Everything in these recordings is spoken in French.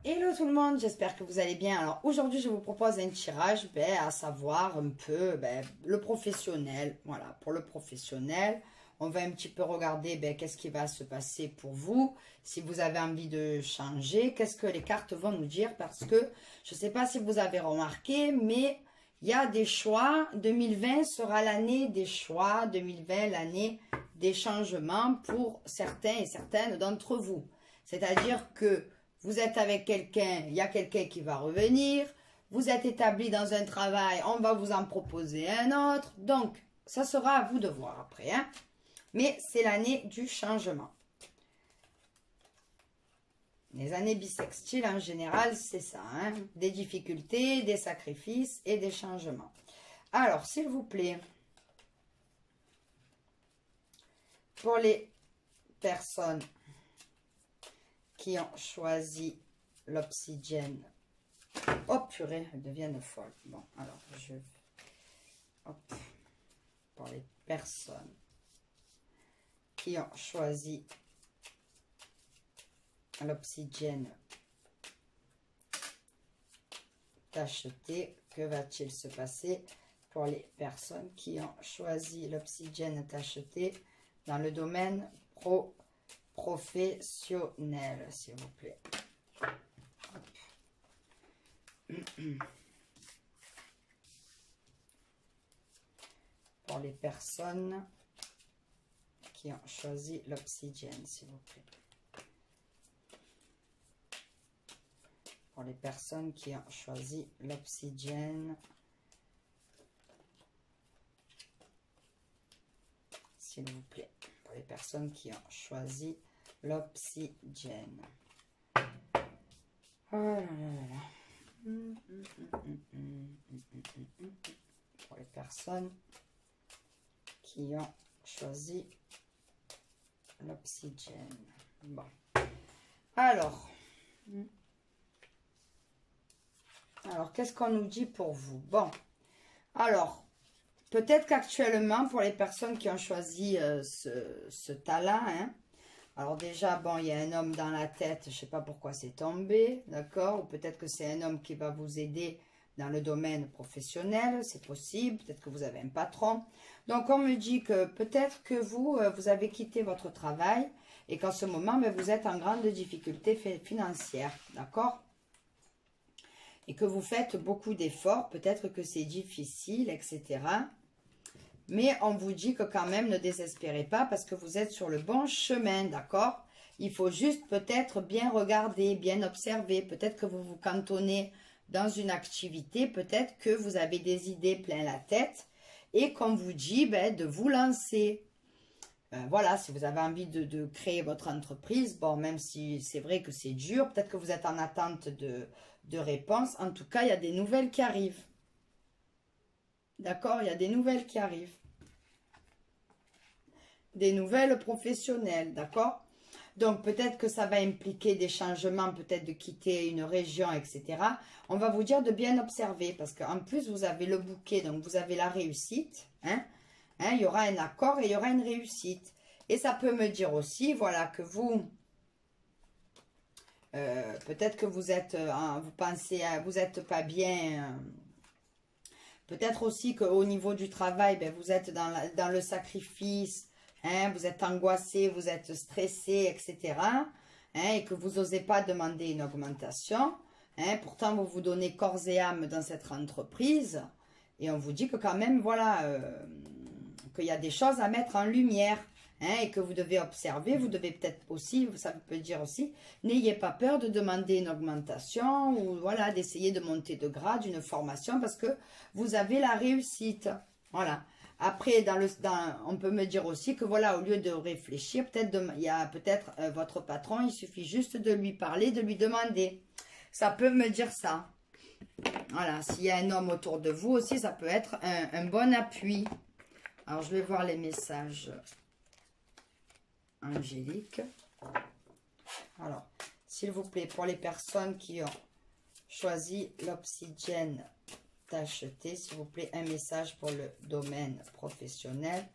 Hello tout le monde, j'espère que vous allez bien. Alors aujourd'hui je vous propose un tirage, à savoir un peu le professionnel. Voilà, pour le professionnel, on va un petit peu regarder qu'est-ce qui va se passer pour vous. Si vous avez envie de changer, qu'est-ce que les cartes vont nous dire. Parce que je ne sais pas si vous avez remarqué, mais il y a des choix. 2020 sera l'année des choix, 2020 l'année des changements pour certains et certaines d'entre vous. C'est-à-dire que vous êtes avec quelqu'un, il y a quelqu'un qui va revenir, vous êtes établi dans un travail, on va vous en proposer un autre. Donc, ça sera à vous de voir après. Hein? Mais c'est l'année du changement. Les années bissextiles, en général, c'est ça. Hein? Des difficultés, des sacrifices et des changements. Alors, s'il vous plaît, pour les personnes qui ont choisi l'obsidienne. Oh purée, elles deviennent folles. Bon, alors je... Hop. Pour les personnes qui ont choisi l'obsidienne tachetée, que va-t-il se passer pour les personnes qui ont choisi l'obsidienne tachetée dans le domaine professionnel, s'il vous plaît. Pour les personnes qui ont choisi l'obsidienne, s'il vous plaît. Pour les personnes qui ont choisi l'obsidienne, s'il vous plaît. Pour les personnes qui ont choisi l'obsidienne. Oh là là là. Pour les personnes qui ont choisi l'obsidienne. Bon. Alors, qu'est-ce qu'on nous dit pour vous? Bon, alors, peut-être qu'actuellement, pour les personnes qui ont choisi ce talent, hein, alors déjà, bon, il y a un homme dans la tête, je ne sais pas pourquoi c'est tombé, d'accord? Ou peut-être que c'est un homme qui va vous aider dans le domaine professionnel, c'est possible, peut-être que vous avez un patron. Donc, on me dit que peut-être que vous avez quitté votre travail et qu'en ce moment, vous êtes en grande difficulté financière, d'accord? Et que vous faites beaucoup d'efforts, peut-être que c'est difficile, etc. Mais on vous dit que quand même, ne désespérez pas parce que vous êtes sur le bon chemin, d'accord? Il faut juste peut-être bien regarder, bien observer. Peut-être que vous vous cantonnez dans une activité, peut-être que vous avez des idées plein la tête et qu'on vous dit de vous lancer. Voilà, si vous avez envie de créer votre entreprise, bon, même si c'est vrai que c'est dur, peut-être que vous êtes en attente de réponses. En tout cas, il y a des nouvelles qui arrivent. D'accord? Il y a des nouvelles qui arrivent. Des nouvelles professionnelles, d'accord? Donc, peut-être que ça va impliquer des changements, peut-être de quitter une région, etc. On va vous dire de bien observer, parce qu'en plus, vous avez le bouquet, donc vous avez la réussite, hein? Il y aura un accord et il y aura une réussite. Et ça peut me dire aussi, voilà, que vous... peut-être que vous êtes, vous pensez, vous n'êtes pas bien... peut-être aussi qu'au niveau du travail, vous êtes dans le sacrifice, hein, vous êtes angoissé, vous êtes stressé, etc. Hein, et que vous n'osez pas demander une augmentation. Hein, pourtant, vous vous donnez corps et âme dans cette entreprise. Et on vous dit que quand même, voilà, qu'il y a des choses à mettre en lumière. Hein, et que vous devez observer, vous devez peut-être aussi, ça peut dire aussi, n'ayez pas peur de demander une augmentation ou voilà, d'essayer de monter de grade, une formation parce que vous avez la réussite. Voilà. Après, on peut me dire aussi que voilà, au lieu de réfléchir, il y a peut-être votre patron, il suffit juste de lui parler, de lui demander. Ça peut me dire ça. Voilà, s'il y a un homme autour de vous aussi, ça peut être un bon appui. Alors, je vais voir les messages angéliques. Alors, s'il vous plaît, pour les personnes qui ont choisi l'obsidienne tachetée, s'il vous plaît, un message pour le domaine professionnel.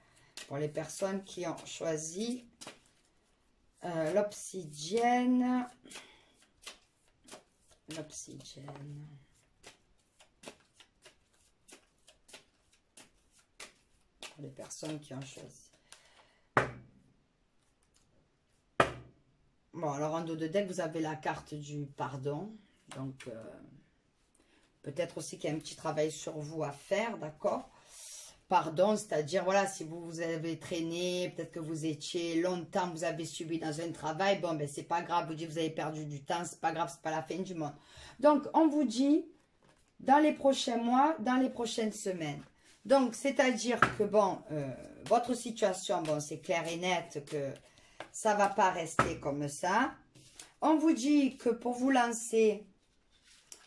Pour les personnes qui ont choisi l'obsidienne l'oxygène. Pour les personnes qui ont choisi. Bon, alors en dos de deck, vous avez la carte du pardon. Donc, peut-être aussi qu'il y a un petit travail sur vous à faire, d'accord? Pardon, c'est-à-dire, voilà, si vous avez traîné, peut-être que vous étiez longtemps, vous avez subi dans un travail, bon, ben, c'est pas grave, vous dites, vous avez perdu du temps, c'est pas grave, c'est pas la fin du monde. Donc, on vous dit, dans les prochains mois, dans les prochaines semaines. Donc, c'est-à-dire que, bon, votre situation, bon, c'est clair et net que ça va pas rester comme ça. On vous dit que pour vous lancer...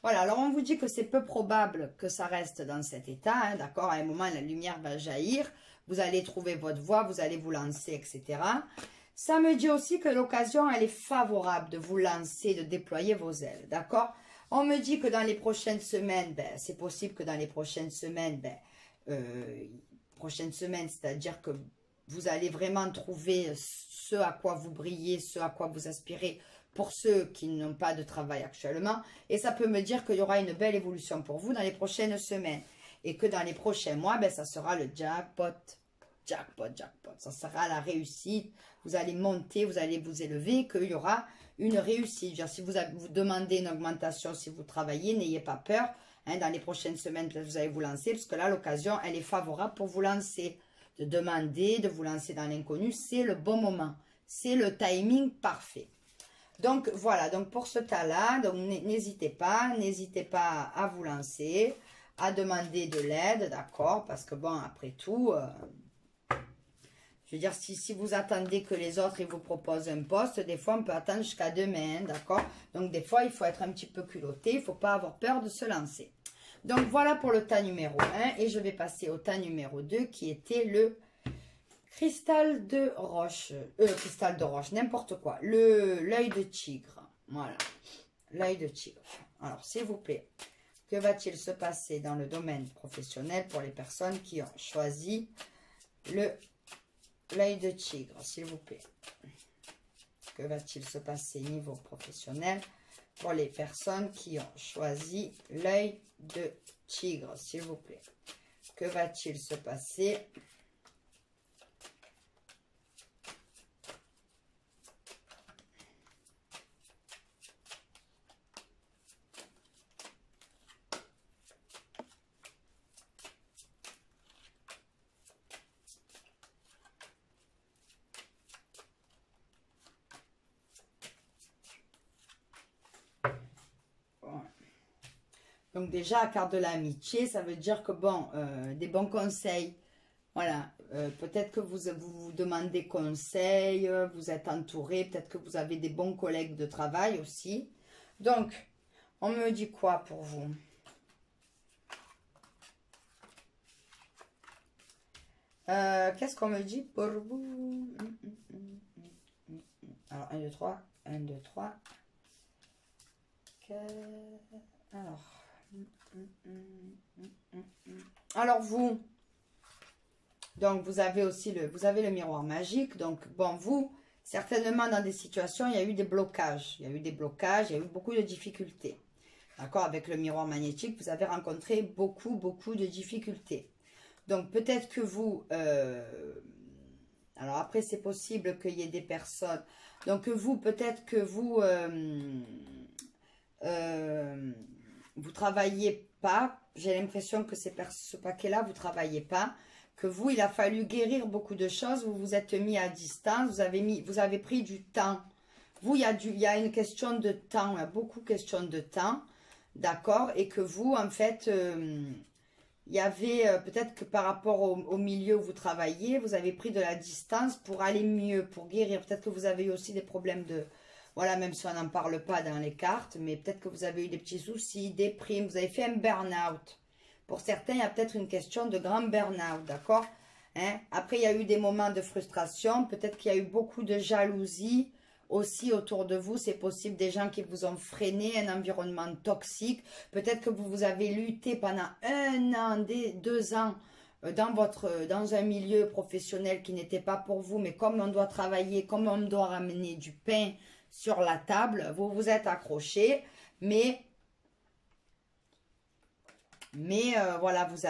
Voilà, alors on vous dit que c'est peu probable que ça reste dans cet état, hein, d'accord? À un moment, la lumière va jaillir, vous allez trouver votre voie, vous allez vous lancer, etc. Ça me dit aussi que l'occasion, elle est favorable de vous lancer, de déployer vos ailes, d'accord? On me dit que dans les prochaines semaines, ben, c'est possible que dans les prochaines semaines, c'est-à-dire que vous allez vraiment trouver ce à quoi vous brillez, ce à quoi vous aspirez, pour ceux qui n'ont pas de travail actuellement. Et ça peut me dire qu'il y aura une belle évolution pour vous dans les prochaines semaines. Et que dans les prochains mois, ben, ça sera le jackpot. Jackpot, jackpot. Ça sera la réussite. Vous allez monter, vous allez vous élever, qu'il y aura une réussite. Genre, si vous demandez une augmentation, si vous travaillez, n'ayez pas peur. Hein, dans les prochaines semaines, vous allez vous lancer. Parce que là, l'occasion, elle est favorable pour vous lancer. De demander, de vous lancer dans l'inconnu, c'est le bon moment. C'est le timing parfait. Donc, voilà, donc pour ce cas-là, donc n'hésitez pas à vous lancer, à demander de l'aide, d'accord? Parce que bon, après tout, je veux dire, si vous attendez que les autres ils vous proposent un poste, des fois on peut attendre jusqu'à demain, d'accord? Donc des fois, il faut être un petit peu culotté, il ne faut pas avoir peur de se lancer. Donc voilà pour le tas numéro 1 et je vais passer au tas numéro 2 qui était le... Cristal de roche, n'importe quoi. L'œil de tigre, voilà. L'œil de tigre. Alors, s'il vous plaît, que va-t-il se passer dans le domaine professionnel pour les personnes qui ont choisi l'œil de tigre, s'il vous plaît? Que va-t-il se passer niveau professionnel pour les personnes qui ont choisi l'œil de tigre, s'il vous plaît? Que va-t-il se passer ? Donc déjà, la carte de l'amitié, ça veut dire que bon, des bons conseils. Voilà, peut-être que vous demandez conseil, vous êtes entouré, peut-être que vous avez des bons collègues de travail aussi. Donc, on me dit quoi pour vous? Qu'est-ce qu'on me dit pour vous? Alors, 1, 2, 3, 1, 2, 3. Alors vous, donc vous avez aussi le miroir magique. Donc bon, vous, certainement dans des situations, il y a eu des blocages. Il y a eu beaucoup de difficultés. D'accord, avec le miroir magnétique, vous avez rencontré beaucoup de difficultés. Donc peut-être que vous, alors après c'est possible qu'il y ait des personnes, donc vous, peut-être que vous, vous travaillez pas, j'ai l'impression que ce paquet-là, vous travaillez pas, que vous, il a fallu guérir beaucoup de choses, vous vous êtes mis à distance, vous avez pris du temps. Vous, il y a une question de temps, il y a beaucoup de questions de temps, d'accord, et que vous, en fait, il y avait peut-être que par rapport au milieu où vous travaillez, vous avez pris de la distance pour aller mieux, pour guérir. Peut-être que vous avez eu aussi des problèmes de... Voilà, même si on n'en parle pas dans les cartes, mais peut-être que vous avez eu des petits soucis, des primes, vous avez fait un burn-out. Pour certains, il y a peut-être une question de grand burn-out, d'accord, hein? Après, il y a eu des moments de frustration, peut-être qu'il y a eu beaucoup de jalousie aussi autour de vous. C'est possible des gens qui vous ont freiné, un environnement toxique. Peut-être que vous avez lutté pendant 1 an, 2 ans dans un milieu professionnel qui n'était pas pour vous, mais comme on doit travailler, comme on doit ramener du pain sur la table, vous vous êtes accroché, mais Mais voilà, vous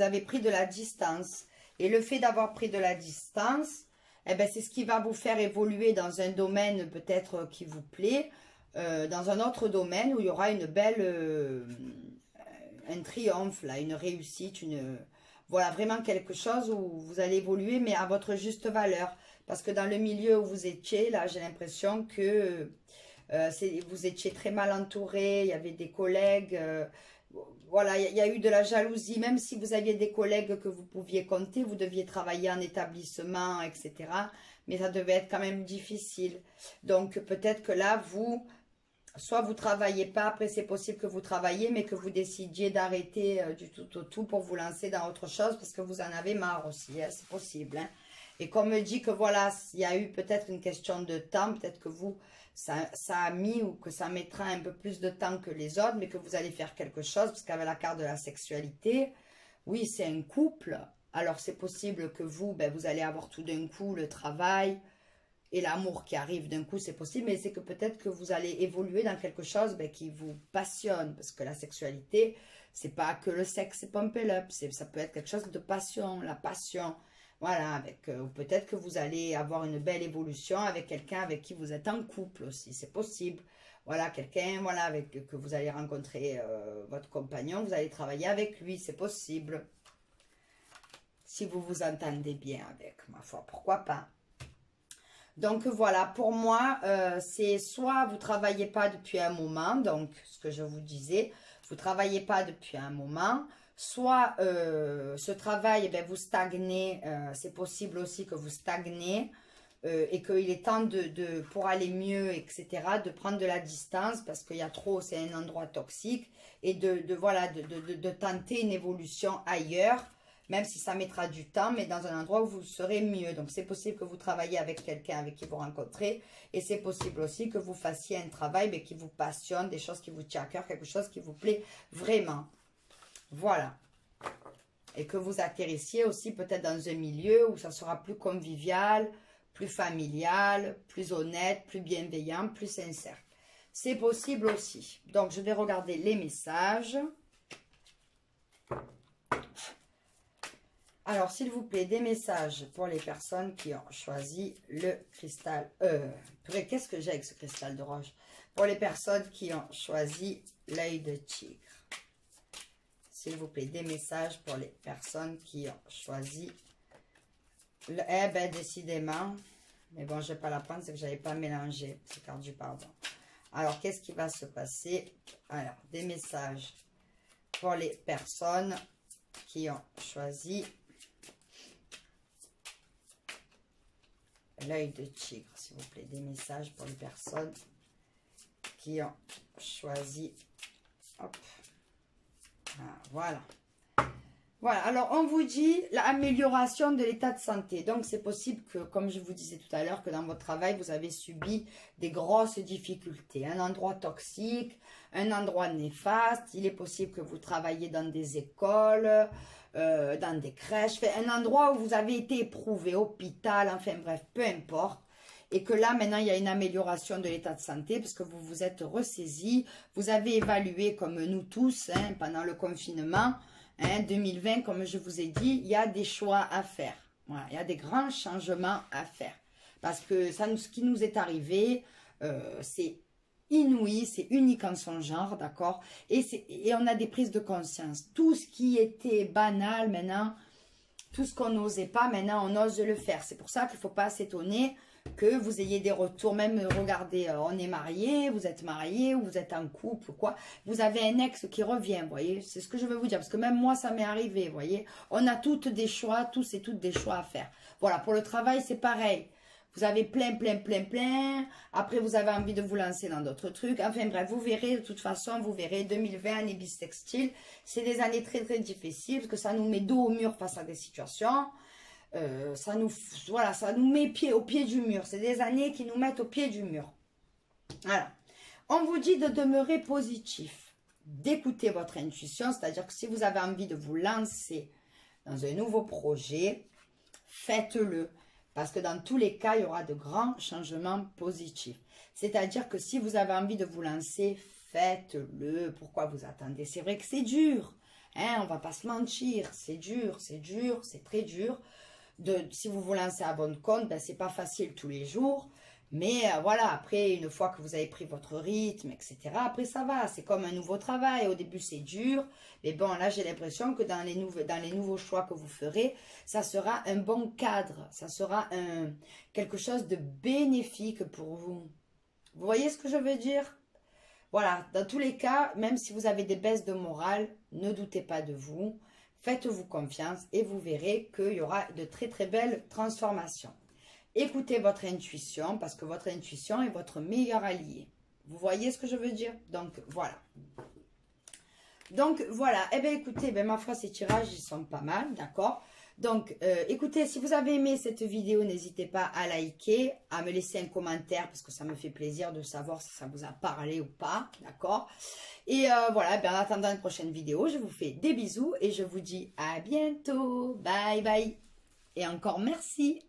avez pris de la distance. Et le fait d'avoir pris de la distance, eh ben, c'est ce qui va vous faire évoluer dans un domaine peut-être qui vous plaît, dans un autre domaine où il y aura une belle, un triomphe, là, une réussite, voilà, vraiment quelque chose où vous allez évoluer, mais à votre juste valeur. Parce que dans le milieu où vous étiez, là, j'ai l'impression que vous étiez très mal entouré, il y avait des collègues, voilà, il y a eu de la jalousie, même si vous aviez des collègues que vous pouviez compter, vous deviez travailler en établissement, etc. Mais ça devait être quand même difficile. Donc peut-être que là, soit vous travaillez pas, après c'est possible que vous travaillez, mais que vous décidiez d'arrêter du tout au tout pour vous lancer dans autre chose, parce que vous en avez marre aussi, hein, c'est possible. Hein. Et qu'on me dit que voilà, il y a eu peut-être une question de temps, peut-être que vous, ça a mis ou que ça mettra un peu plus de temps que les autres, mais que vous allez faire quelque chose, parce qu'avec la carte de la sexualité, oui, c'est un couple, alors c'est possible que vous, ben, vous allez avoir tout d'un coup le travail et l'amour qui arrive d'un coup, c'est possible, mais c'est que peut-être que vous allez évoluer dans quelque chose ben, qui vous passionne, parce que la sexualité, c'est pas que le sexe, c'est pump it up, ça peut être quelque chose de passion, la passion. Voilà, peut-être que vous allez avoir une belle évolution avec quelqu'un avec qui vous êtes en couple aussi, c'est possible. Voilà, quelqu'un, voilà, que vous allez rencontrer votre compagnon, vous allez travailler avec lui, c'est possible. Si vous vous entendez bien avec, ma foi, pourquoi pas. Donc voilà, pour moi, c'est soit vous ne travaillez pas depuis un moment, donc ce que je vous disais, vous ne travaillez pas depuis un moment, soit ce travail, eh bien, vous stagnez, c'est possible aussi que vous stagnez et qu'il est temps pour aller mieux, etc., de prendre de la distance parce qu'il y a trop, c'est un endroit toxique et voilà, de tenter une évolution ailleurs. Même si ça mettra du temps, mais dans un endroit où vous serez mieux. Donc, c'est possible que vous travaillez avec quelqu'un avec qui vous rencontrez. Et c'est possible aussi que vous fassiez un travail mais qui vous passionne, des choses qui vous tiennent à cœur, quelque chose qui vous plaît vraiment. Voilà. Et que vous atterrissiez aussi peut-être dans un milieu où ça sera plus convivial, plus familial, plus honnête, plus bienveillant, plus sincère. C'est possible aussi. Donc, je vais regarder les messages. Alors, s'il vous plaît, des messages pour les personnes qui ont choisi le cristal. Qu'est-ce que j'ai avec ce cristal de roche? Pour les personnes qui ont choisi l'œil de tigre. S'il vous plaît, des messages pour les personnes qui ont choisi. Eh bien, décidément. Mais bon, je ne vais pas la prendre, c'est que je n'avais pas mélangé. C'est carte du pardon. Alors, qu'est-ce qui va se passer? Alors, des messages pour les personnes qui ont choisi l'œil de tigre, s'il vous plaît. Des messages pour les personnes qui ont choisi. Hop. Ah, voilà. Voilà. Alors, on vous dit l'amélioration de l'état de santé. Donc, c'est possible que, comme je vous disais tout à l'heure, que dans votre travail, vous avez subi des grosses difficultés. Un endroit toxique, un endroit néfaste. Il est possible que vous travaillez dans des écoles, dans des crèches, un endroit où vous avez été éprouvé, hôpital, enfin bref, peu importe. Et que là, maintenant, il y a une amélioration de l'état de santé parce que vous vous êtes ressaisi. Vous avez évalué, comme nous tous, hein, pendant le confinement, hein, 2020, comme je vous ai dit, il y a des choix à faire. Voilà, il y a des grands changements à faire. Parce que ce qui nous est arrivé, c'est inouï, c'est unique en son genre, d'accord, et on a des prises de conscience. Tout ce qui était banal, maintenant, tout ce qu'on n'osait pas, maintenant, on ose le faire. C'est pour ça qu'il ne faut pas s'étonner que vous ayez des retours, même, regardez, on est marié, vous êtes marié, ou vous êtes en couple, ou quoi, vous avez un ex qui revient, vous voyez, c'est ce que je veux vous dire, parce que même moi, ça m'est arrivé, vous voyez, on a toutes des choix, tous et toutes des choix à faire. Voilà, pour le travail, c'est pareil. Vous avez plein. Après, vous avez envie de vous lancer dans d'autres trucs. Enfin, bref, vous verrez, de toute façon, vous verrez, 2020, année bissextile, c'est des années très difficiles, parce que ça nous met dos au mur face à des situations. Ça nous met au pied du mur. C'est des années qui nous mettent au pied du mur. Voilà. On vous dit de demeurer positif, d'écouter votre intuition, c'est-à-dire que si vous avez envie de vous lancer dans un nouveau projet, faites-le. Parce que dans tous les cas, il y aura de grands changements positifs. C'est-à-dire que si vous avez envie de vous lancer, faites-le. Pourquoi vous attendez? C'est vrai que c'est dur. Hein, on va pas se mentir. C'est dur, c'est très dur. Si vous vous lancez à bon compte, ben, c'est pas facile tous les jours. Mais voilà, après, une fois que vous avez pris votre rythme, etc., après ça va. C'est comme un nouveau travail. Au début, c'est dur. Mais bon, là, j'ai l'impression que dans les nouveaux choix que vous ferez, ça sera un bon cadre. Ça sera quelque chose de bénéfique pour vous. Vous voyez ce que je veux dire? Voilà, dans tous les cas, même si vous avez des baisses de morale, ne doutez pas de vous. Faites-vous confiance et vous verrez qu'il y aura de très très belles transformations. Écoutez votre intuition parce que votre intuition est votre meilleur allié. Vous voyez ce que je veux dire? Donc voilà. Eh bien écoutez, ma foi ces tirages ils sont pas mal, d'accord? Donc écoutez, si vous avez aimé cette vidéo, n'hésitez pas à liker, à me laisser un commentaire parce que ça me fait plaisir de savoir si ça vous a parlé ou pas, d'accord? Et voilà, en attendant une prochaine vidéo, je vous fais des bisous et je vous dis à bientôt. Bye bye. Et encore merci.